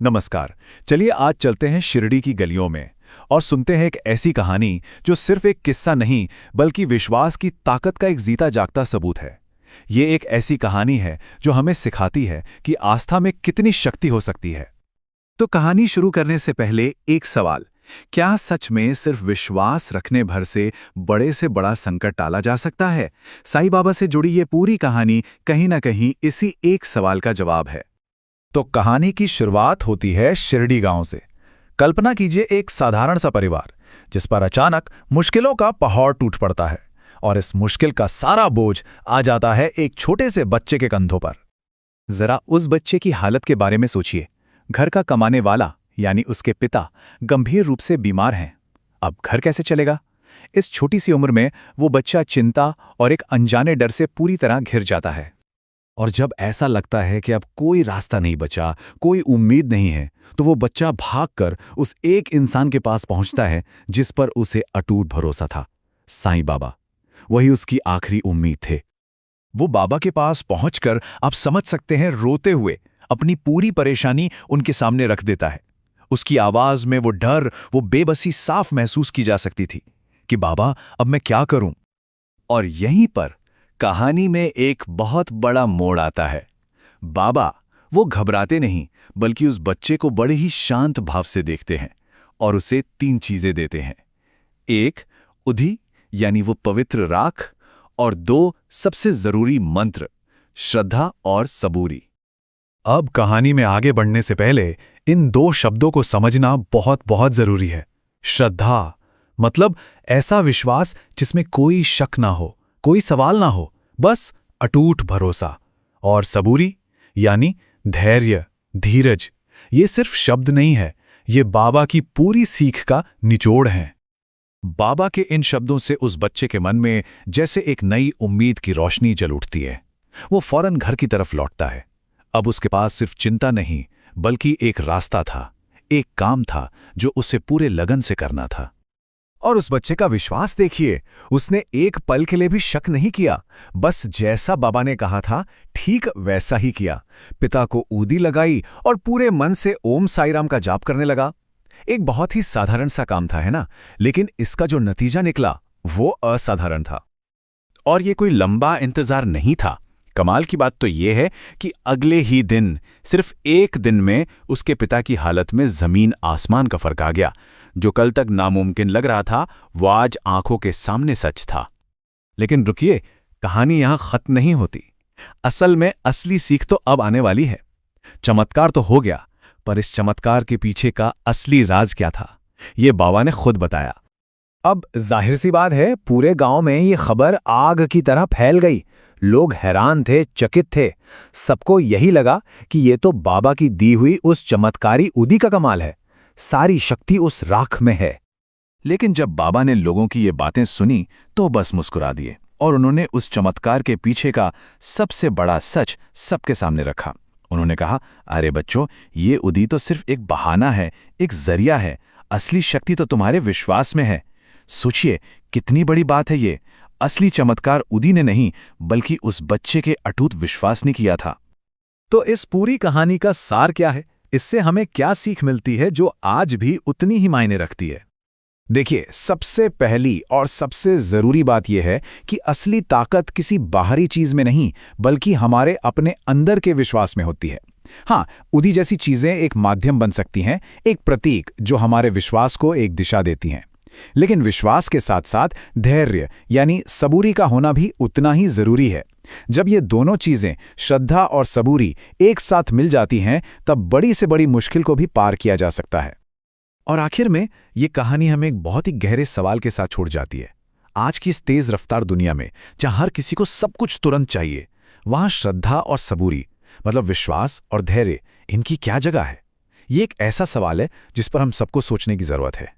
नमस्कार। चलिए आज चलते हैं शिरडी की गलियों में और सुनते हैं एक ऐसी कहानी जो सिर्फ एक किस्सा नहीं बल्कि विश्वास की ताकत का एक जीता जागता सबूत है। ये एक ऐसी कहानी है जो हमें सिखाती है कि आस्था में कितनी शक्ति हो सकती है। तो कहानी शुरू करने से पहले एक सवाल, क्या सच में सिर्फ विश्वास रखने भर से बड़ा संकट टाला जा सकता है? साईं बाबा से जुड़ी ये पूरी कहानी कहीं ना कहीं इसी एक सवाल का जवाब है। तो कहानी की शुरुआत होती है शिरडी गांव से। कल्पना कीजिए एक साधारण सा परिवार जिस पर अचानक मुश्किलों का पहाड़ टूट पड़ता है और इस मुश्किल का सारा बोझ आ जाता है एक छोटे से बच्चे के कंधों पर। जरा उस बच्चे की हालत के बारे में सोचिए। घर का कमाने वाला यानी उसके पिता गंभीर रूप से बीमार हैं। अब घर कैसे चलेगा? इस छोटी सी उम्र में वो बच्चा चिंता और एक अनजाने डर से पूरी तरह घिर जाता है। और जब ऐसा लगता है कि अब कोई रास्ता नहीं बचा, कोई उम्मीद नहीं है, तो वो बच्चा भागकर उस एक इंसान के पास पहुंचता है जिस पर उसे अटूट भरोसा था, साईं बाबा। वही उसकी आखिरी उम्मीद थे। वो बाबा के पास पहुंचकर आप समझ सकते हैं रोते हुए अपनी पूरी परेशानी उनके सामने रख देता है। उसकी आवाज में वो डर, वो बेबसी साफ महसूस की जा सकती थी कि बाबा अब मैं क्या करूं। और यहीं पर कहानी में एक बहुत बड़ा मोड़ आता है। बाबा वो घबराते नहीं बल्कि उस बच्चे को बड़े ही शांत भाव से देखते हैं और उसे 3 चीजें देते हैं। 1 उधी यानी वो पवित्र राख, और 2 सबसे जरूरी मंत्र, श्रद्धा और सबूरी। अब कहानी में आगे बढ़ने से पहले इन 2 शब्दों को समझना बहुत बहुत जरूरी है। श्रद्धा मतलब ऐसा विश्वास जिसमें कोई शक ना हो, कोई सवाल ना हो, बस अटूट भरोसा। और सबूरी यानी धैर्य, धीरज। ये सिर्फ शब्द नहीं है, ये बाबा की पूरी सीख का निचोड़ है। बाबा के इन शब्दों से उस बच्चे के मन में जैसे एक नई उम्मीद की रोशनी जल उठती है। वो फौरन घर की तरफ लौटता है। अब उसके पास सिर्फ चिंता नहीं बल्कि एक रास्ता था, एक काम था जो उसे पूरे लगन से करना था। और उस बच्चे का विश्वास देखिए, उसने एक पल के लिए भी शक नहीं किया। बस जैसा बाबा ने कहा था ठीक वैसा ही किया। पिता को ऊदी लगाई और पूरे मन से ओम साईं राम का जाप करने लगा। एक बहुत ही साधारण सा काम था, है ना? लेकिन इसका जो नतीजा निकला वो असाधारण था। और ये कोई लंबा इंतजार नहीं था। कमाल की बात तो यह है कि अगले ही दिन, सिर्फ एक दिन में उसके पिता की हालत में जमीन आसमान का फर्क आ गया। जो कल तक नामुमकिन लग रहा था वो आज आंखों के सामने सच था। लेकिन रुकिए, कहानी यहां खत्म नहीं होती। असल में असली सीख तो अब आने वाली है। चमत्कार तो हो गया, पर इस चमत्कार के पीछे का असली राज क्या था, ये बाबा ने खुद बताया। अब जाहिर सी बात है, पूरे गांव में ये खबर आग की तरह फैल गई। लोग हैरान थे, चकित थे। सबको यही लगा कि ये तो बाबा की दी हुई उस चमत्कारी ऊदी का कमाल है। सारी शक्ति उस राख में है। लेकिन जब बाबा ने लोगों की ये बातें सुनी तो बस मुस्कुरा दिए और उन्होंने उस चमत्कार के पीछे का सबसे बड़ा सच सबके सामने रखा। उन्होंने कहा, अरे बच्चों, ये ऊदी तो सिर्फ एक बहाना है, एक जरिया है। असली शक्ति तो तुम्हारे विश्वास में है। सोचिए कितनी बड़ी बात है ये। असली चमत्कार ऊदी ने नहीं बल्कि उस बच्चे के अटूट विश्वास ने किया था। तो इस पूरी कहानी का सार क्या है? इससे हमें क्या सीख मिलती है जो आज भी उतनी ही मायने रखती है? देखिए, सबसे पहली और सबसे जरूरी बात यह है कि असली ताकत किसी बाहरी चीज में नहीं बल्कि हमारे अपने अंदर के विश्वास में होती है। हाँ, ऊदी जैसी चीजें एक माध्यम बन सकती हैं, एक प्रतीक जो हमारे विश्वास को एक दिशा देती हैं। लेकिन विश्वास के साथ साथ धैर्य यानी सबूरी का होना भी उतना ही जरूरी है। जब ये दोनों चीजें, श्रद्धा और सबूरी, एक साथ मिल जाती हैं तब बड़ी से बड़ी मुश्किल को भी पार किया जा सकता है। और आखिर में ये कहानी हमें एक बहुत ही गहरे सवाल के साथ छोड़ जाती है। आज की इस तेज रफ्तार दुनिया में जहां हर किसी को सब कुछ तुरंत चाहिए, वहां श्रद्धा और सबूरी मतलब विश्वास और धैर्य, इनकी क्या जगह है? ये एक ऐसा सवाल है जिस पर हम सबको सोचने की जरूरत है।